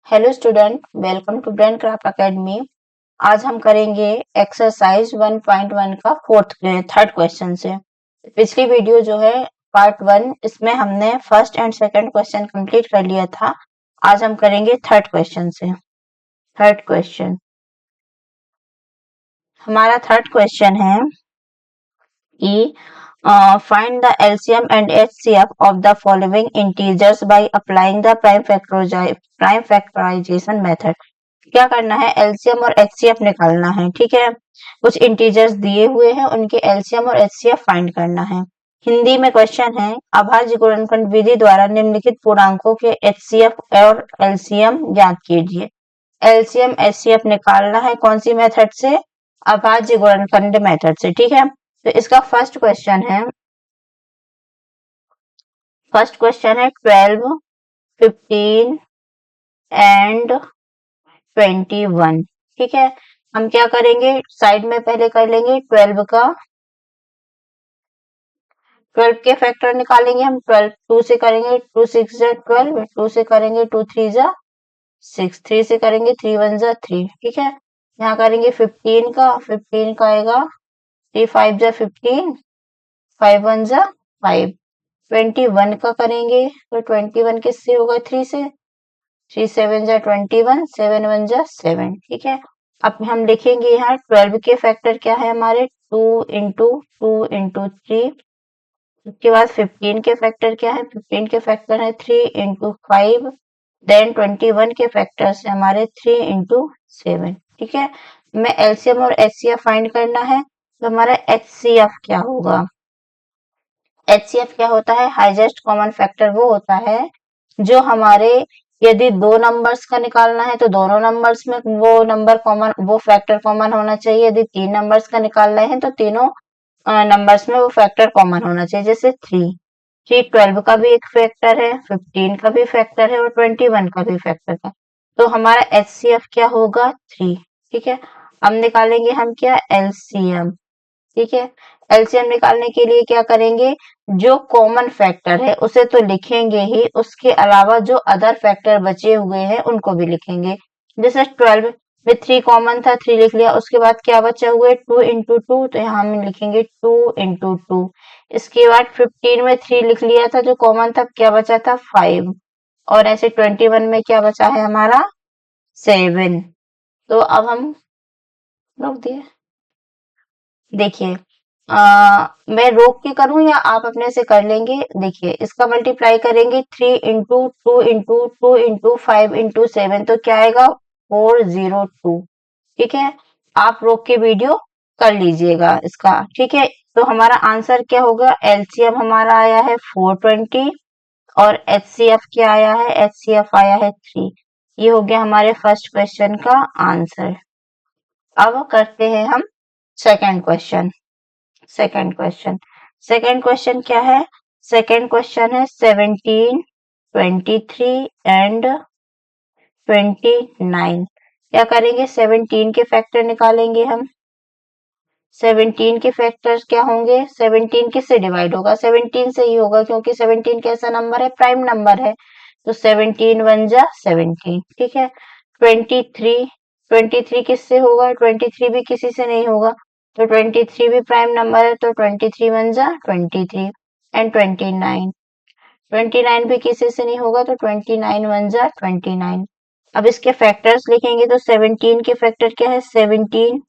Hello student, welcome to Brain Craft Academy. आज हम करेंगे एक्सरसाइज 1.1 का थर्ड क्वेश्चन से। पिछली वीडियो जो है पार्ट 1, इसमें हमने first and second question complete कर लिया था। आज हम करेंगे थर्ड क्वेश्चन से। थर्ड क्वेश्चन, हमारा थर्ड क्वेश्चन है कि find the LCM and HCF of the following integers by applying the prime factorization method। क्या करना है, एलसीएम और एचसीएफ निकालना है। ठीक है, कुछ इंटीजर्स दिए हुए हैं, उनके एलसीएम और एचसीएफ फाइंड करना है। हिंदी में क्वेश्चन है, अभाज्य गुणनखंड विधि द्वारा निम्नलिखित पूर्णांकों के एचसीएफ और एलसीएम ज्ञात कीजिए। एलसीएम एचसीएफ निकालना है कौन सी मेथड से? अभाज्य गुणनखंड मेथड से। ठीक है, तो इसका फर्स्ट क्वेश्चन है 12, 15 एंड 21। ठीक है, हम क्या करेंगे, साइड में पहले कर लेंगे 12 के फैक्टर निकालेंगे हम। 12 2 से करेंगे, 2 6 जा 12, 2 से करेंगे 2 3 जा 6, 3 से करेंगे 3 1 जा 3। ठीक है, यहाँ करेंगे 15 का आएगा 3 5 जा 15, 5 1 जा 5। 21 का करेंगे तो 21 किससे होगा? 3 से। 3 7 जा 21, 7 1 जा 7। ठीक है, अब हम लिखेंगे यहाँ 12 के फैक्टर क्या है हमारे, 2 इंटू 2 इंटू 3। उसके बाद 15 के फैक्टर क्या है, 15 के फैक्टर है 3 इंटू 5। देन 21 के फैक्टर है हमारे 3 इंटू 7। ठीक है, हमें एलसीएम और एचसीएफ फाइंड करना है। तो हमारा एचसीएफ क्या होगा? एचसीएफ क्या होता है? हाईएस्ट कॉमन फैक्टर वो होता है जो हमारे, यदि दो नंबर्स का निकालना है तो दोनों नंबर्स में वो नंबर कॉमन, वो फैक्टर कॉमन होना चाहिए। यदि 3 नंबर्स का निकालना है तो तीनों नंबर्स में वो फैक्टर कॉमन होना चाहिए। जैसे 12 का भी एक फैक्टर है, 15 का भी फैक्टर है और 21 का भी फैक्टर है। तो हमारा एचसीएफ क्या होगा? 3। ठीक है, अब निकालेंगे हम क्या? एलसीएम। ठीक है, एलसीएम निकालने के लिए क्या करेंगे, जो कॉमन फैक्टर है उसे तो लिखेंगे ही, उसके अलावा जो अदर फैक्टर बचे हुए हैं उनको भी लिखेंगे। जैसे 12 में 3 कॉमन था, 3 लिख लिया। उसके बाद क्या बचा हुआ है? 2 इंटू 2, तो यहाँ हम लिखेंगे 2 इंटू 2। इसके बाद 15 में 3 लिख लिया था जो कॉमन था, क्या बचा था? 5। और ऐसे 21 में क्या बचा है हमारा? 7। तो अब हम रोक दिए। देखिए, मैं रोक के करूं या आप अपने से कर लेंगे? देखिए, इसका मल्टीप्लाई करेंगे 3 इंटू 2 इंटू 2 इंटू 5 इंटू 7, तो क्या आएगा? 402। ठीक है, आप रोक के वीडियो कर लीजिएगा इसका। ठीक है, तो हमारा आंसर क्या होगा? एलसीएम हमारा आया है 420 और एचसीएफ क्या आया है? एचसीएफ आया है 3। ये हो गया हमारे फर्स्ट क्वेश्चन का आंसर। अब करते हैं हम सेकंड क्वेश्चन। सेकंड क्वेश्चन क्या है? सेकंड क्वेश्चन है 17, 23 एंड 29। क्या करेंगे? 17 के फैक्टर निकालेंगे हम। 17 के फैक्टर्स क्या होंगे? 17 किससे डिवाइड होगा? 17 से ही होगा, क्योंकि 17 कैसा नंबर है? प्राइम नंबर है। तो 17 1 जा 17। ठीक है, 23 किससे होगा? 23 भी किसी से नहीं होगा, तो 23 भी प्राइम नंबर है, तो 23 1 जा 23। एंड 29 भी किसी से नहीं होगा, तो 29 1 जा 29। अब इसके फैक्टर्स लिखेंगे तो 17 के फैक्टर क्या है? 17।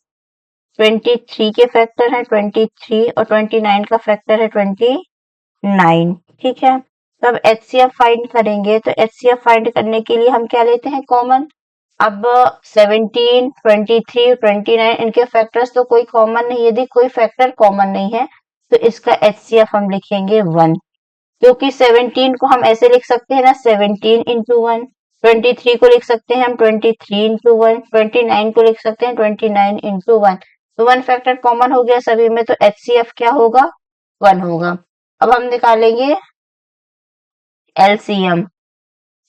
23 के फैक्टर है 23 और 29 का फैक्टर है 29। ठीक है, तो अब एचसीएफ फाइंड करेंगे। तो एचसीएफ फाइंड करने के लिए हम क्या लेते हैं? कॉमन। अब 17, 23, 29 इनके फैक्टर्स तो कोई कॉमन नहीं। यदि कोई फैक्टर कॉमन नहीं है तो इसका एचसीएफ हम लिखेंगे 1, क्योंकि 17 को हम ऐसे लिख सकते हैं ना, 17 इंटू 1। 23 को लिख सकते हैं हम 23 इंटू 1। 29 को लिख सकते हैं 29 इंटू 1। तो 1 फैक्टर कॉमन हो गया सभी में, तो एचसीएफ क्या होगा? 1 होगा। अब हम निकालेंगे एलसीएम।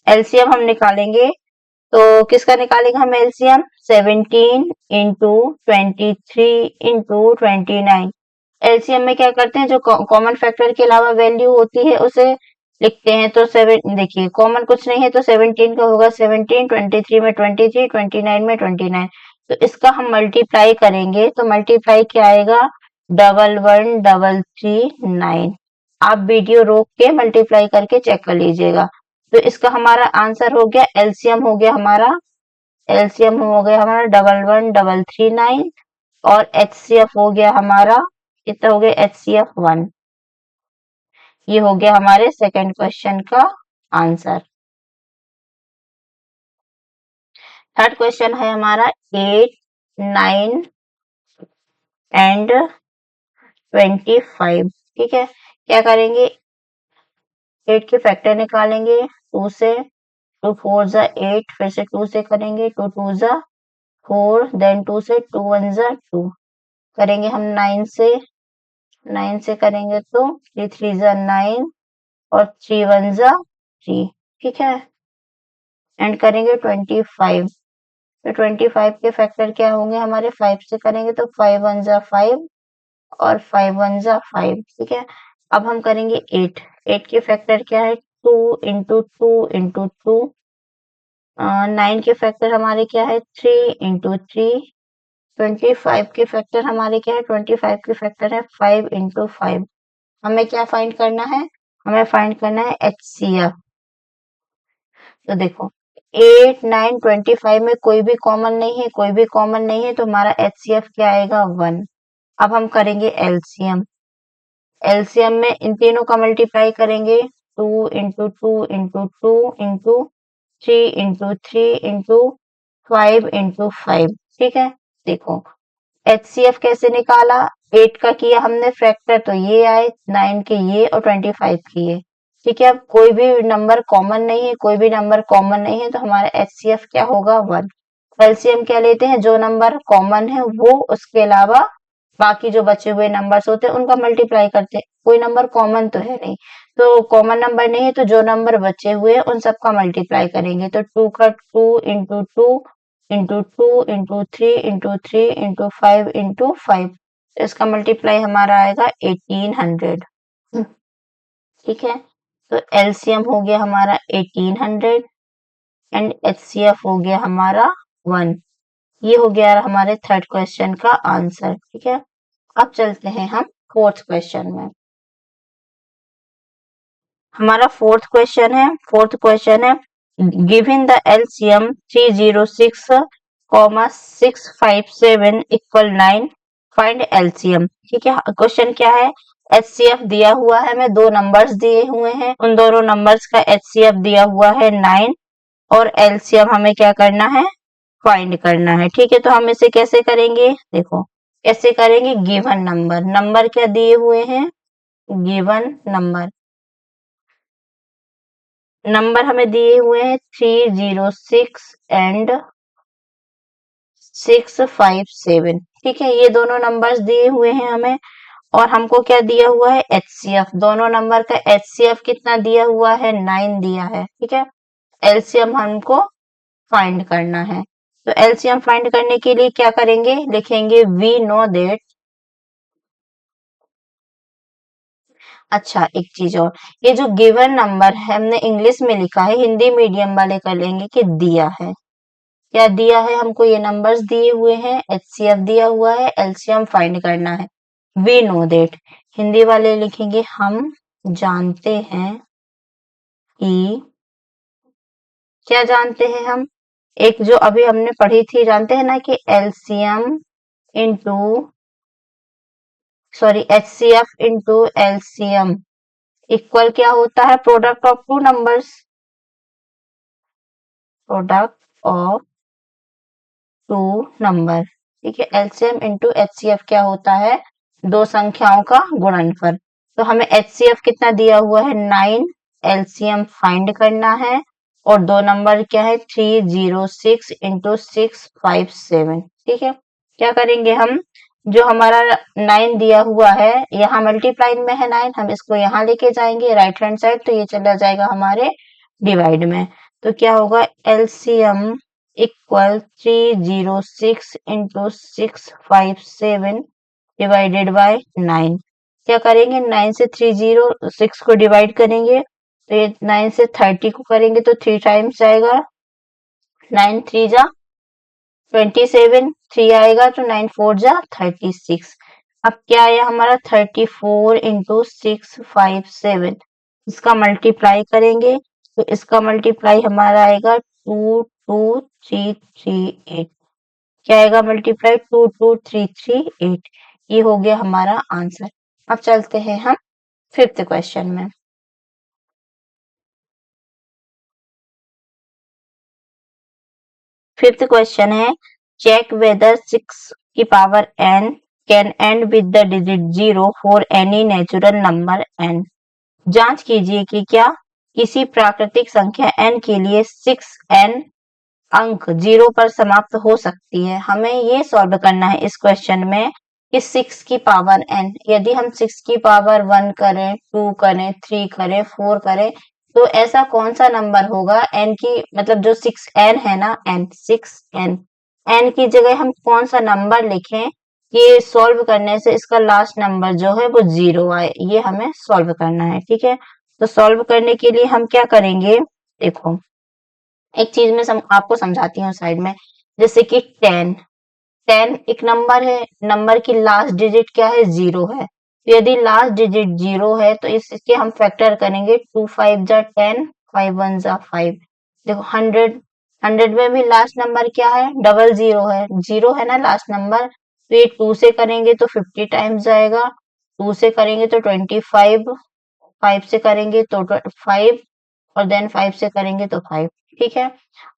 एलसीएम हम निकालेंगे तो किसका निकालेंगे हम एलसीएम? 17 into 23 into 29। एलसीएम में क्या करते हैं, जो कॉमन फैक्टर के अलावा वैल्यू होती है उसे लिखते हैं तो 7, देखिए कॉमन कुछ नहीं है तो 17 का होगा 17, 23 में 23, 29 में 29। तो इसका हम मल्टीप्लाई करेंगे तो मल्टीप्लाई क्या आएगा, 11,339। आप वीडियो रोक के मल्टीप्लाई करके चेक कर लीजिएगा। तो इसका हमारा आंसर हो गया, एलसीएम हो गया हमारा, एलसीएम हो गया हमारा 11,339 और एचसीएफ हो गया हमारा, कितना हो गया, एचसीएफ 1। ये हो गया हमारे सेकंड क्वेश्चन का आंसर। थर्ड क्वेश्चन है हमारा 8, 9 एंड 25। ठीक है, क्या करेंगे, 8 के फैक्टर निकालेंगे 2 से, 2 4 जा 8, फिर से 2 से करेंगे, 2 2 जा 4, देन 2 से, 2 1 जा 2 करेंगे हम 9 से, 9 से करेंगे तो 3 3 जा 9 और 3 1 जा 3। ठीक है, एंड करेंगे 25। तो 25 के फैक्टर क्या होंगे हमारे, 5 से करेंगे तो 5 1 जा 5 और 5 1 जा 5। ठीक है, अब हम करेंगे 8। 8 के फैक्टर क्या है, 2 इंटू 2 इंटू 2। 9 के फैक्टर हमारे क्या है, 3 इंटू 3। 25 के फैक्टर हमारे क्या है, 25 के फैक्टर है 5 इंटू 5। हमें क्या फाइंड करना है, हमें फाइंड करना है एचसीएफ। तो देखो 8 9 25 में कोई भी कॉमन नहीं है, कोई भी कॉमन नहीं है, तो हमारा एचसीएफ क्या आएगा, 1। अब हम करेंगे एलसीएम। एलसीएम में इन तीनों का मल्टीप्लाई करेंगे, 2 into 2 into 2 into 3 into 3 into 5 into 5। ठीक है, देखो एचसीएफ कैसे निकाला, 8 का किया हमने फैक्टर तो ये आए, 9 के ये और 25 के ये। ठीक है, अब कोई भी नंबर कॉमन नहीं है, कोई भी नंबर कॉमन नहीं है, तो हमारा एचसीएफ क्या होगा, 1। एलसीएम क्या लेते हैं, जो नंबर कॉमन है वो, उसके अलावा बाकी जो बचे हुए नंबर्स होते हैं उनका मल्टीप्लाई करते हैं। कोई नंबर कॉमन तो है नहीं, तो कॉमन नंबर नहीं है तो जो नंबर बचे हुए हैं उन सबका मल्टीप्लाई करेंगे। तो 2 का 2 into 2 into 2 into 3 into 3 into 5 into 5। इसका मल्टीप्लाई हमारा आएगा 1800। ठीक है, तो एलसीएम हो गया हमारा 1800 एंड एचसीएफ हो गया हमारा 1। ये हो गया हमारे थर्ड क्वेश्चन का आंसर। ठीक है, अब चलते हैं हम फोर्थ क्वेश्चन में। हमारा फोर्थ क्वेश्चन है, फोर्थ क्वेश्चन है, given the LCM 306, 657 equal 9, find LCM. ठीक है, क्वेश्चन क्या है, एचसीएफ दिया हुआ है, हमें दो नंबर्स दिए हुए हैं, उन दोनों नंबर्स का एचसीएफ दिया हुआ है 9 और एलसीएम हमें क्या करना है, फाइंड करना है। ठीक है, तो हम इसे कैसे करेंगे, देखो कैसे करेंगे, गिवन नंबर, नंबर क्या दिए हुए हैं, गिवन नंबर, नंबर हमें दिए हुए हैं 306 एंड 657। ठीक है, ये दोनों नंबर्स दिए हुए हैं हमें, और हमको क्या दिया हुआ है, एचसीएफ। दोनों नंबर का एचसीएफ कितना दिया हुआ है, 9 दिया है। ठीक है, एलसीएम हमको फाइंड करना है। तो एलसीएम फाइंड करने के लिए क्या करेंगे, लिखेंगे वी नो दैट। अच्छा, एक चीज और, ये जो गिवन नंबर है हमने इंग्लिश में लिखा है, हिंदी मीडियम वाले कर लेंगे कि दिया है। क्या दिया है, हमको ये नंबर्स दिए हुए हैं, एचसीएफ दिया हुआ है, एलसीएम फाइंड करना है। वी नो दैट, हिंदी वाले लिखेंगे हम जानते हैं कि, क्या जानते हैं हम, एक जो अभी हमने पढ़ी थी, जानते हैं ना कि LCM into, sorry HCF into LCM equal क्या होता है, product of two numbers, product of two number. ठीक है, एलसीएम इंटू एचसीएफ क्या होता है, दो संख्याओं का गुणनफल। तो हमें एचसीएफ कितना दिया हुआ है, 9, एलसीएम फाइंड करना है, और दो नंबर क्या है, 306 इंटू 657। ठीक है, क्या करेंगे हम, जो हमारा 9 दिया हुआ है, यहाँ मल्टीप्लाई में है 9, हम इसको यहाँ लेके जाएंगे राइट हैंड साइड, तो ये चला जाएगा हमारे डिवाइड में। तो क्या होगा, LCM equal 306 into 657 divided by 9। क्या करेंगे, 9 से 306 को डिवाइड करेंगे तो ये 9 से 30 को करेंगे तो 3 टाइम्स जाएगा, 9 3 जा 27, 3 आएगा तो 9 4 जा 36। अब क्या आया हमारा 34 इंटू 657, इसका मल्टीप्लाई करेंगे तो इसका मल्टीप्लाई हमारा आएगा 22338। क्या आएगा मल्टीप्लाई 22338। ये हो गया हमारा आंसर। अब चलते हैं हम फिफ्थ क्वेश्चन में। फिफ्थ क्वेश्चन है चेक वेदर 6 की power n can and with the digit 0 for any natural number n। जांच कीजिए कि क्या किसी प्राकृतिक संख्या n के लिए 6n अंक 0 पर समाप्त हो सकती है। हमें ये सॉल्व करना है इस क्वेश्चन में कि 6 की पावर n, यदि हम 6 की पावर 1 करें, 2 करें, 3 करें, 4 करें, तो ऐसा कौन सा नंबर होगा n की, मतलब जो 6n है ना, n 6n, n की जगह हम कौन सा नंबर लिखें ये सॉल्व करने से इसका लास्ट नंबर जो है वो 0 आए, ये हमें सॉल्व करना है। ठीक है, तो सॉल्व करने के लिए हम क्या करेंगे, देखो एक चीज मैं आपको समझाती हूँ साइड में। जैसे कि 10, 10 एक नंबर है, नंबर की लास्ट डिजिट क्या है, 0 है। तो यदि लास्ट डिजिट 0 है तो इसके हम फैक्टर करेंगे, 2 5 जा 10, 5 1 जा 5। देखो 100, 100 में भी लास्ट नंबर क्या है, डबल जीरो है, जीरो है ना लास्ट नंबर। तो ये 2 से करेंगे तो 50 टाइम्स जाएगा, 2 से करेंगे तो 25, 5 से करेंगे तो 5, और देन 5 से करेंगे तो 5। ठीक है,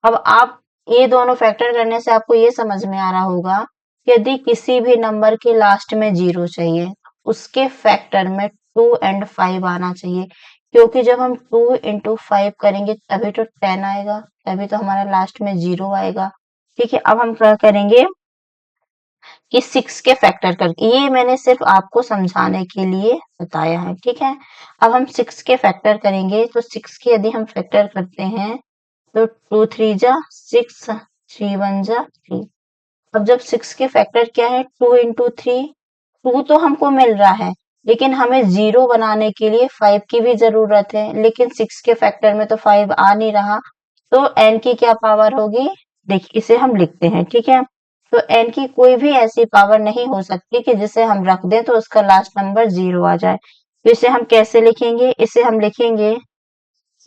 अब आप ये दोनों फैक्टर करने से आपको ये समझ में आ रहा होगा कि यदि किसी भी नंबर के लास्ट में 0 चाहिए, उसके फैक्टर में 2 एंड 5 आना चाहिए, क्योंकि जब हम 2 इंटू 5 करेंगे तभी तो 10 आएगा, तभी तो हमारा लास्ट में 0 आएगा। ठीक है, अब हम क्या करेंगे कि 6 के फैक्टर करके, ये मैंने सिर्फ आपको समझाने के लिए बताया है। ठीक है, अब हम 6 के फैक्टर करेंगे तो 6 के यदि हम फैक्टर करते हैं तो 2 3 जा 6, 3 1 जा 3। अब जब 6 के फैक्टर क्या है, 2 इंटू 3, 2 तो हमको मिल रहा है, लेकिन हमें 0 बनाने के लिए 5 की भी जरूरत है, लेकिन 6 के फैक्टर में तो 5 आ नहीं रहा, तो n की क्या पावर होगी, देखिए इसे हम लिखते हैं। ठीक है, तो n की कोई भी ऐसी पावर नहीं हो सकती कि जिसे हम रख दें तो उसका लास्ट नंबर 0 आ जाए। तो इसे हम कैसे लिखेंगे, इसे हम लिखेंगे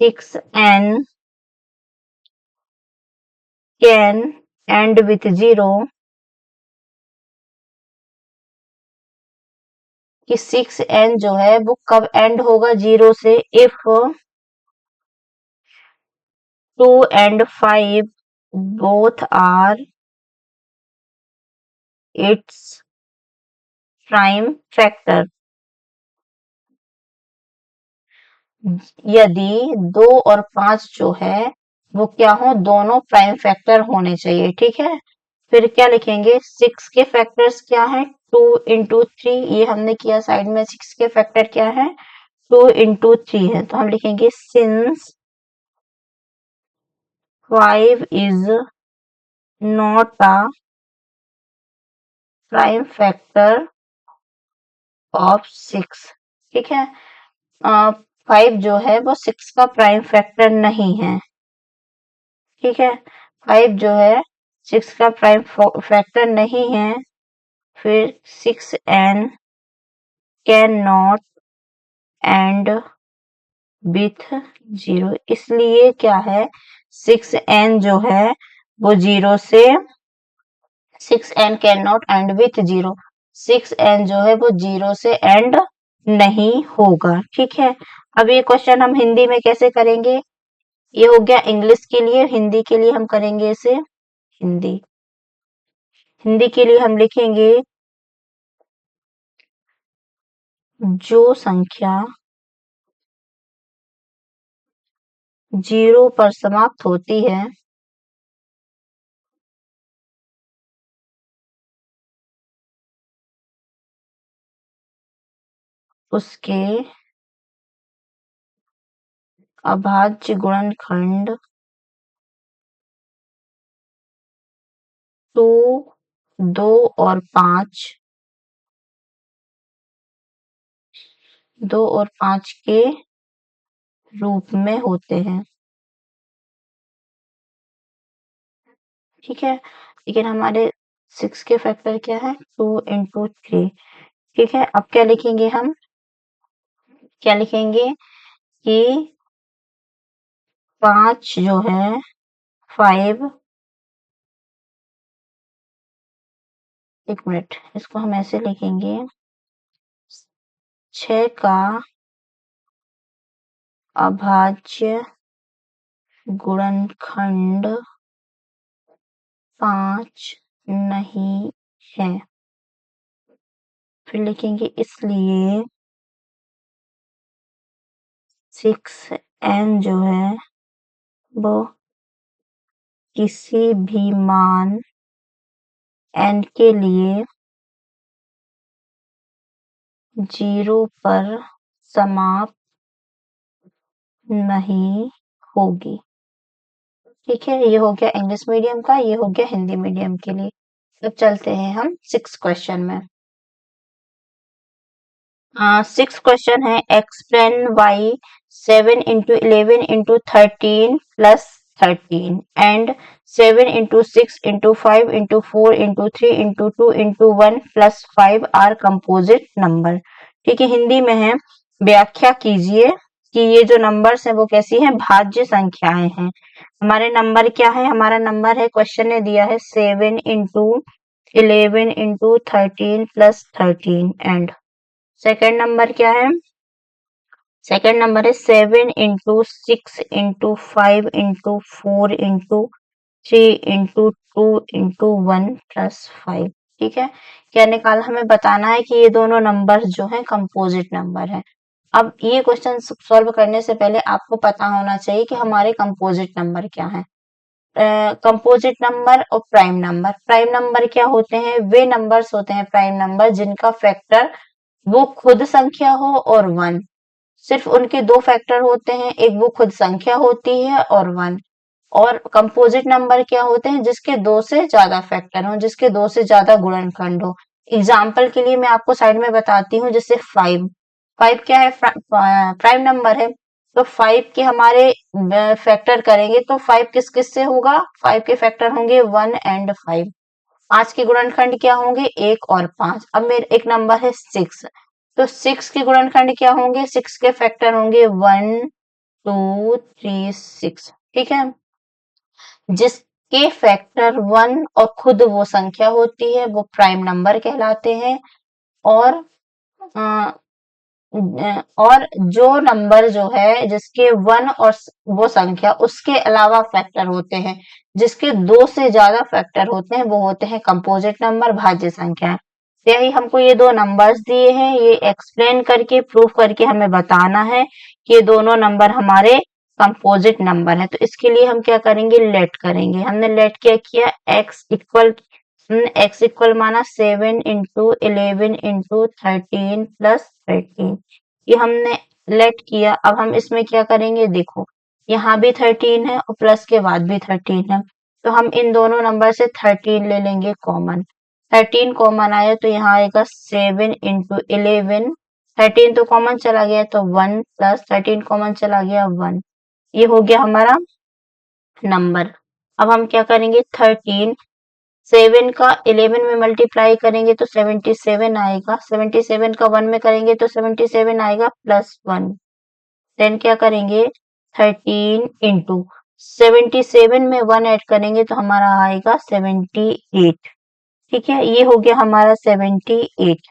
6n कैन एंड विथ 0, कि 6n जो है वो कब एंड होगा 0 से, if 2 and 5 both are its prime factor। यदि 2 और 5 जो है वो क्या हो, दोनों प्राइम फैक्टर होने चाहिए। ठीक है, फिर क्या लिखेंगे, 6 के फैक्टर्स क्या है, 2 इंटू 3, ये हमने किया साइड में। 6 के फैक्टर क्या है, 2 इंटू 3 है, तो हम लिखेंगे since 5 is not a prime factor of 6। ठीक है, 5 जो है वो 6 का प्राइम फैक्टर नहीं है। ठीक है, 5 जो है 6 का प्राइम फैक्टर नहीं है। फिर 6n can not and with 0, इसलिए क्या है, 6n जो है वो 0 से, 6n can not and with 0, 6n जो है वो 0 से एंड नहीं होगा। ठीक है, अब ये क्वेश्चन हम हिंदी में कैसे करेंगे, ये हो गया इंग्लिश के लिए, हिंदी के लिए हम करेंगे इसे हिंदी। हिंदी के लिए हम लिखेंगे जो संख्या 0 पर समाप्त होती है उसके अभाज्य गुणनखंड 2, 2 और 5, 2 और 5 के रूप में होते हैं, ठीक है। लेकिन हमारे 6 के फैक्टर क्या है, 2 इंटू 3, ठीक है। अब क्या लिखेंगे हम, क्या लिखेंगे कि 5 जो है 5, एक मिनट, इसको हम ऐसे लिखेंगे, 6 का अभाज्य गुणनखंड 5 नहीं है। फिर लिखेंगे इसलिए 6n जो है वो किसी भी मान n के लिए 0 पर समाप्त नहीं होगी, ठीक है। ये हो गया इंग्लिश मीडियम का, ये हो गया हिंदी मीडियम के लिए। अब चलते हैं हम 6 क्वेश्चन में। 6 क्वेश्चन है, explain why 7 into 11 into 13 plus 13 and 7 into 6 into 5 into 4 into 3 into 2 into 1 plus 5 are composite number, ठीक है। हिंदी में है, व्याख्या कीजिए कि ये जो नंबर्स हैं वो कैसी हैं, भाज्य संख्याएं हैं। हमारे नंबर क्या है, हमारा नंबर है, क्वेश्चन ने दिया है 7 into 11 into 13 plus 13 and second number क्या है, सेकेंड नंबर है 7 into 6 into 5 into 4 into 3 into 2 into 1 plus 5, ठीक है। क्या निकाला, हमें बताना है कि ये दोनों नंबर जो हैं कंपोजिट नंबर है। अब ये क्वेश्चन सॉल्व करने से पहले आपको पता होना चाहिए कि हमारे कंपोजिट नंबर क्या है। कंपोजिट नंबर और प्राइम नंबर, प्राइम नंबर क्या होते हैं, वे नंबर्स होते हैं प्राइम नंबर जिनका फैक्टर वो खुद संख्या हो और 1, सिर्फ उनके दो फैक्टर होते हैं, एक वो खुद संख्या होती है और 1। और कंपोजिट नंबर क्या होते हैं, जिसके दो से ज्यादा फैक्टर हो, जिसके दो से ज्यादा गुणनखंड हो। एग्जाम्पल के लिए मैं आपको साइड में बताती हूँ, जैसे 5, 5 क्या है, प्राइम नंबर है। तो 5 के हमारे फैक्टर करेंगे तो 5 किस किस से होगा, 5 के फैक्टर होंगे 1 एंड 5। 5 के गुणनखंड क्या होंगे, 1 और 5। अब मेरे एक नंबर है 6, तो 6 के गुणनखंड क्या होंगे, 6 के फैक्टर होंगे 1 2 3 6, ठीक है। जिसके फैक्टर 1 और खुद वो संख्या होती है वो प्राइम नंबर कहलाते हैं। और अ, और जो नंबर जो है जिसके 1 और वो संख्या उसके अलावा फैक्टर होते हैं, जिसके 2 से ज्यादा फैक्टर होते हैं, वो होते हैं कंपोजिट नंबर, भाज्य संख्या। यही हमको ये दो नंबर्स दिए हैं, ये एक्सप्लेन करके प्रूफ करके हमें बताना है कि ये दोनों नंबर हमारे कंपोजिट नंबर है। तो इसके लिए हम क्या करेंगे, लेट करेंगे। हमने लेट क्या किया, एक्स इक्वल माना 7 इंटू 11 इंटू 13 प्लस 13, ये हमने लेट किया। अब हम इसमें क्या करेंगे, देखो यहाँ भी 13 है और प्लस के बाद भी 13 है, तो हम इन दोनों नंबर से 13 ले लेंगे कॉमन। 13 कॉमन आया तो यहाँ आएगा 7 इंटू 11, 13 तो कॉमन चला गया तो 1 प्लस 13 कॉमन चला गया 1, ये हो गया हमारा नंबर। अब हम क्या करेंगे, 13 7 का 11 में मल्टीप्लाई करेंगे तो 77 आएगा, 77 का 1 में करेंगे तो 77 आएगा प्लस 1। देन क्या करेंगे, 13 इंटू 77 में 1 ऐड करेंगे तो हमारा आएगा 78, ठीक है। ये हो गया हमारा 78।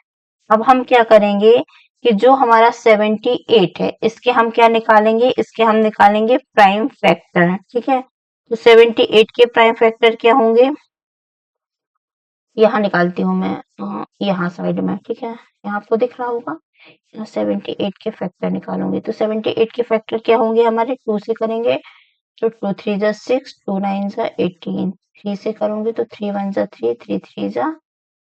अब हम क्या करेंगे कि जो हमारा 78 है इसके हम क्या निकालेंगे, इसके हम निकालेंगे प्राइम फैक्टर, ठीक है। तो 78 के प्राइम फैक्टर क्या होंगे, यहाँ निकालती हूँ मैं, यहाँ साइड में, ठीक है, यहाँ आपको दिख रहा होगा। 78 के फैक्टर निकालूंगी तो 78 के फैक्टर क्या होंगे हमारे, 2 से करेंगे तो 2 3 जा 6, 2 9 जा 18, 3 से करूंगी तो 3 1 जा 3, 3 3 जा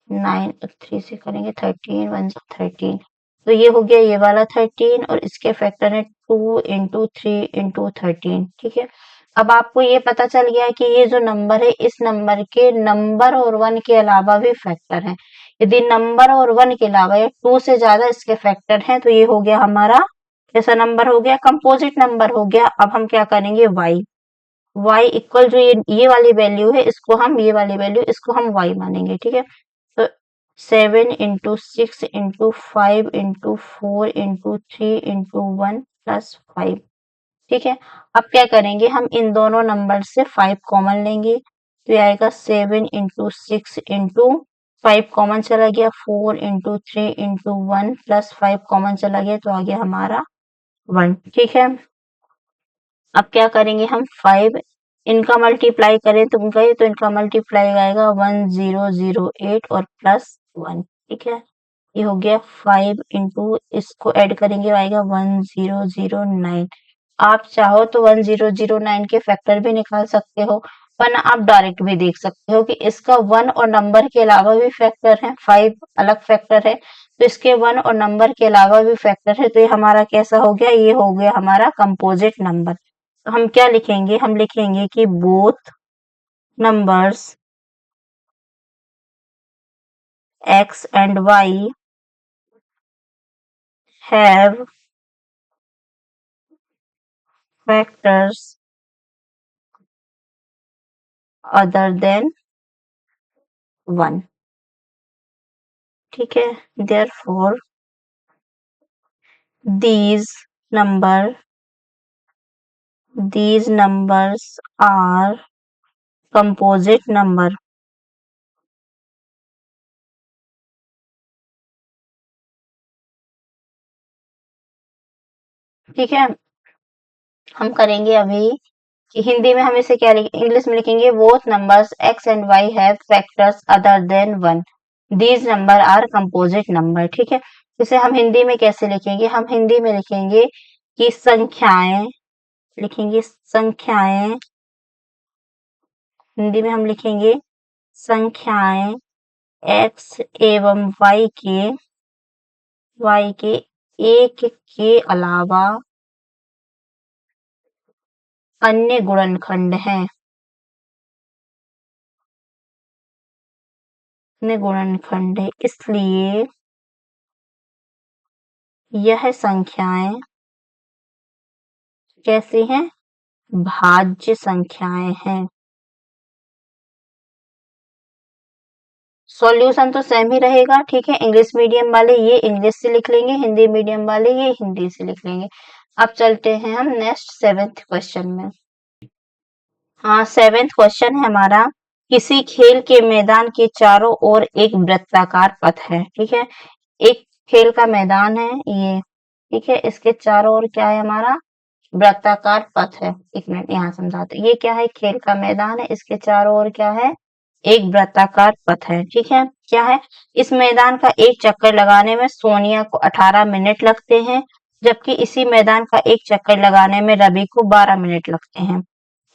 9, 3 से करेंगे 13, 1 जा 13, तो ये हो गया ये वाला 13 और इसके फैक्टर है 2 इंटू 3 इंटू 13, ठीक है। अब आपको ये पता चल गया है कि ये जो नंबर है इस नंबर के नंबर और 1 के अलावा भी फैक्टर है। यदि नंबर और 1 के अलावा या 2 से ज्यादा इसके फैक्टर हैं तो ये हो गया हमारा कैसा नंबर हो गया, कंपोजिट नंबर हो गया। अब हम क्या करेंगे, y इक्वल जो ये वाली वैल्यू है इसको हम ये वाली वैल्यू इसको हम y मानेंगे, ठीक है। तो 7 into 6 into 5 into 4 into 3 into 1 plus 5, ठीक है। अब क्या करेंगे, हम इन दोनों नंबर से 5 कॉमन लेंगे, तो ये आएगा 7 इंटू 6 इंटू 5 कॉमन चला गया, 4 इंटू 3 इंटू 1 प्लस 5 कॉमन चला गया, तो आ गया हमारा 1, ठीक है। अब क्या करेंगे हम 5 इनका मल्टीप्लाई करें तो इनका मल्टीप्लाई आएगा 1008 और प्लस 1, ठीक है। ये हो गया 5 इंटू इसको ऐड करेंगे आएगा 1009। आप चाहो तो 1009 के फैक्टर भी निकाल सकते हो, वरना आप डायरेक्ट भी देख सकते हो कि इसका 1 और नंबर के अलावा भी फैक्टर है, 5 अलग फैक्टर है, तो इसके 1 और नंबर के अलावा भी फैक्टर है, तो ये हमारा कैसा हो गया, ये हो गया हमारा कंपोजिट नंबर। तो हम क्या लिखेंगे, हम लिखेंगे कि both numbers x and y have factors other than 1, ठीक है। therefore these number these numbers are composite number, ठीक है। हम करेंगे अभी कि हिंदी में हम इसे क्या इंग्लिश में लिखेंगे, both numbers x and y have factors other than 1, these number are composite number, ठीक है। इसे हम हिंदी में कैसे लिखेंगे, हम हिंदी में लिखेंगे कि संख्याएं हिंदी में हम लिखेंगे संख्याएं x एवं y के एक के अलावा अन्य गुणनखंड हैं, इसलिए यह संख्याएं कैसी हैं, भाज्य संख्याएं हैं। सॉल्यूशन तो सेम ही रहेगा, ठीक है। इंग्लिश मीडियम वाले ये इंग्लिश से लिख लेंगे, हिंदी मीडियम वाले ये हिंदी से लिख लेंगे। अब चलते हैं हम नेक्स्ट 7th क्वेश्चन में। हाँ, 7th क्वेश्चन है हमारा, किसी खेल के मैदान के चारों ओर एक वृत्ताकार पथ है, ठीक है। एक खेल का मैदान है ये, ठीक है, इसके चारों ओर क्या है हमारा, वृत्ताकार पथ है। एक मिनट यहाँ समझाते, ये क्या है, खेल का मैदान है, इसके चारों ओर क्या है, एक वृत्ताकार पथ है, ठीक है। क्या है, इस मैदान का एक चक्कर लगाने में सोनिया को 18 मिनट लगते हैं, जबकि इसी मैदान का एक चक्कर लगाने में रवि को 12 मिनट लगते हैं।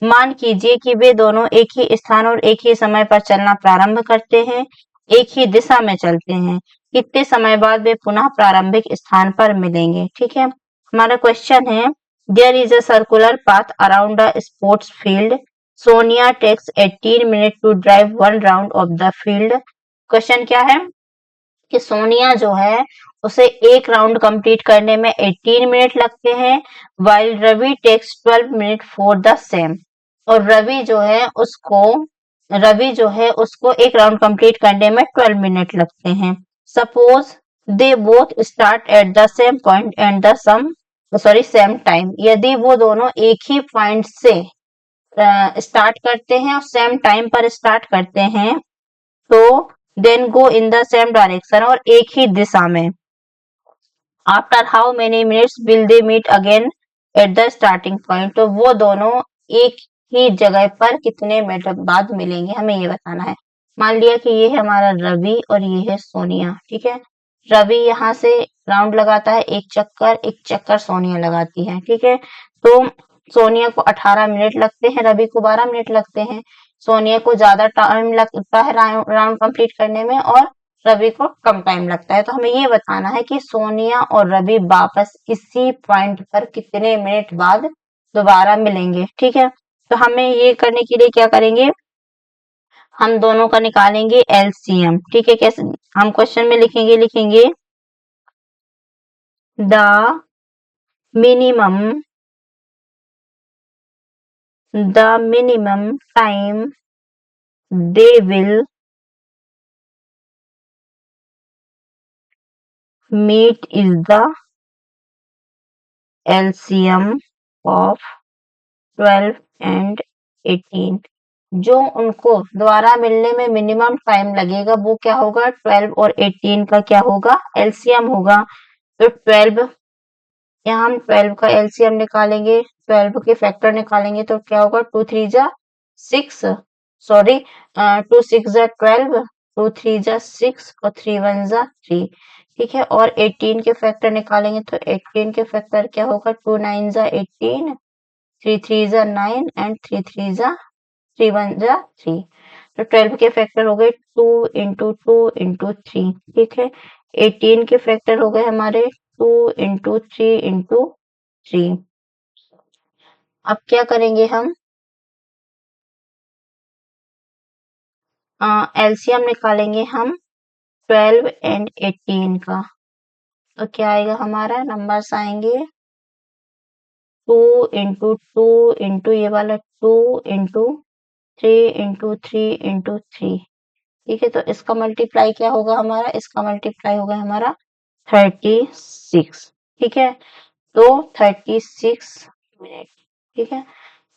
मान कीजिए कि वे दोनों एक ही स्थान और एक ही समय पर चलना प्रारंभ करते हैं, एक ही दिशा में चलते हैं, कितने समय बाद वे पुनः प्रारंभिक स्थान पर मिलेंगे, ठीक है। हमारा क्वेश्चन है, there is a circular path around a sports field, Sonia takes 18 minute to drive 1 round of the field. Question क्या है कि सोनिया जो है उसे एक राउंड कंप्लीट करने में 18 मिनट लगते हैं, while Ravi takes 12 minute for the same, और रवि जो है उसको एक राउंड कंप्लीट करने में 12 मिनट लगते हैं। Suppose they both start at the same point and the same time, यदि वो दोनों एक ही पॉइंट से स्टार्ट करते हैं और सेम टाइम पर स्टार्ट करते हैं, तो then go in the same direction, और एक ही दिशा में, after how many minutes will they meet again at the starting point, तो वो दोनों एक ही जगह पर कितने मिनट बाद मिलेंगे, हमें ये बताना है। मान लिया कि ये है हमारा रवि और ये है सोनिया, ठीक है। रवि यहाँ से राउंड लगाता है एक चक्कर सोनिया लगाती है, ठीक है। तो सोनिया को 18 मिनट लगते हैं, रवि को 12 मिनट लगते हैं। सोनिया को ज्यादा टाइम लगता है राउंड कंप्लीट करने में, और रवि को कम टाइम लगता है। तो हमें ये बताना है कि सोनिया और रवि वापस इसी पॉइंट पर कितने मिनट बाद दोबारा मिलेंगे, ठीक है। तो हमें ये करने के लिए क्या करेंगे, हम दोनों का निकालेंगे एलसीएम, ठीक है। कैसे, हम क्वेश्चन में लिखेंगे the minimum the minimum time they will meet is the LCM of 12 and 18। जो उनको दोबारा मिलने में मिनिमम टाइम लगेगा वो क्या होगा, 12 और 18 का क्या होगा, एलसीएम होगा। तो 12, यहाँ हम 12 का एलसीएम निकालेंगे, 12 के फैक्टर निकालेंगे तो क्या होगा, 2 3 जा 6, सॉरी 2 6 जा 12, 2 3 जा 6 और 3 1 जा 3। ठीक है, और 18 के फैक्टर निकालेंगे तो 18 के फैक्टर क्या होगा, 2 9 जा 18, 3 3 जा 9 एंड 3 3 जा 3 1 जा 3। तो 12 के फैक्टर हो गए 2 इंटू 2 इंटू 3। ठीक है, 18 के फैक्टर हो गए हमारे 2 इंटू 3 इंटू 3। अब क्या करेंगे हम, एलसीएम निकालेंगे हम 12 एंड 18 का। तो क्या आएगा, हमारा नंबर्स आएंगे 2 इंटू 2 इंटू ये वाला 2 इंटू 3 इंटू 3 इंटू 3। ठीक है, तो इसका मल्टीप्लाई क्या होगा हमारा, इसका मल्टीप्लाई होगा हमारा 36। ठीक है, तो 36 मिनट। ठीक है,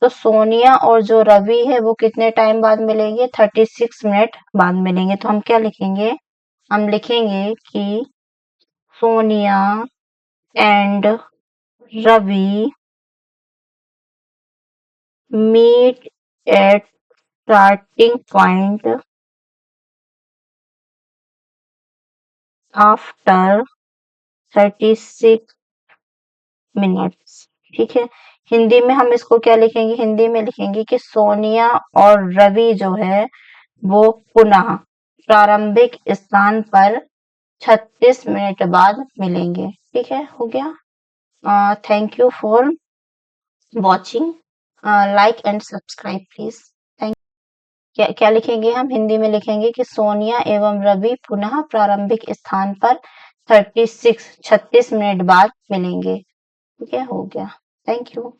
तो सोनिया और जो रवि है वो कितने टाइम बाद मिलेंगे, 36 मिनट बाद मिलेंगे। तो हम क्या लिखेंगे, हम लिखेंगे कि Sonia and Ravi meet at starting point after 36 minutes. ठीक है, हिंदी में हम इसको क्या लिखेंगे, हिंदी में लिखेंगे कि सोनिया और रवि जो है वो पुनः प्रारंभिक स्थान पर 36 मिनट बाद मिलेंगे। ठीक है, हो गया। Thank you for watching, like and subscribe please. Thank. क्या क्या लिखेंगे हम, हिंदी में लिखेंगे कि सोनिया एवं रवि पुनः प्रारंभिक स्थान पर 36 मिनट बाद मिलेंगे। ठीक है, हो गया। Thank you.